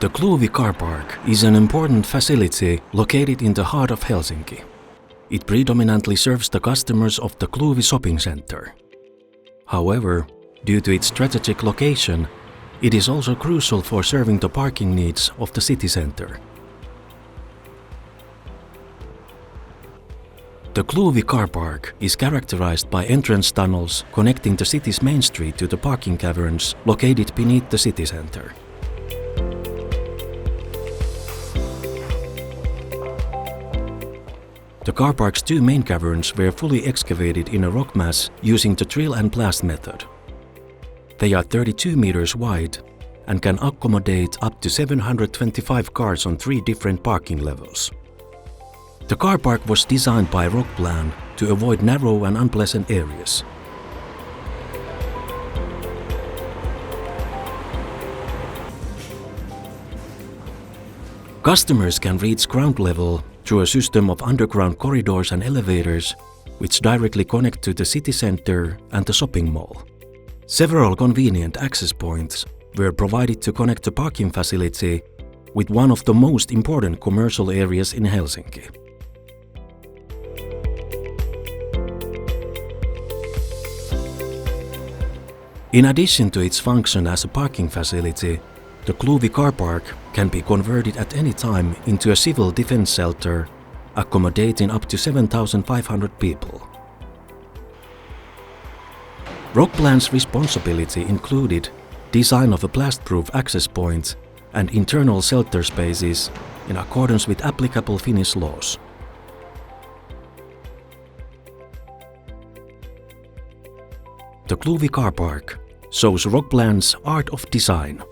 The Kluuvi car park is an important facility located in the heart of Helsinki. It predominantly serves the customers of the Kluuvi shopping center. However, due to its strategic location, it is also crucial for serving the parking needs of the city center. The Kluuvi car park is characterized by entrance tunnels connecting the city's main street to the parking caverns located beneath the city center. The car park's two main caverns were fully excavated in a rock mass using the drill and blast method. They are 32 meters wide and can accommodate up to 725 cars on 3 different parking levels. The car park was designed by Rockplan to avoid narrow and unpleasant areas. Customers can reach ground level through a system of underground corridors and elevators which directly connect to the city center and the shopping mall. Several convenient access points were provided to connect the parking facility with one of the most important commercial areas in Helsinki. In addition to its function as a parking facility, the Kluuvi car park can be converted at any time into a civil defense shelter, accommodating up to 7,500 people. Rockplan's responsibility included design of a blast-proof access point and internal shelter spaces in accordance with applicable Finnish laws. The Kluuvi car park shows Rockplan's art of design.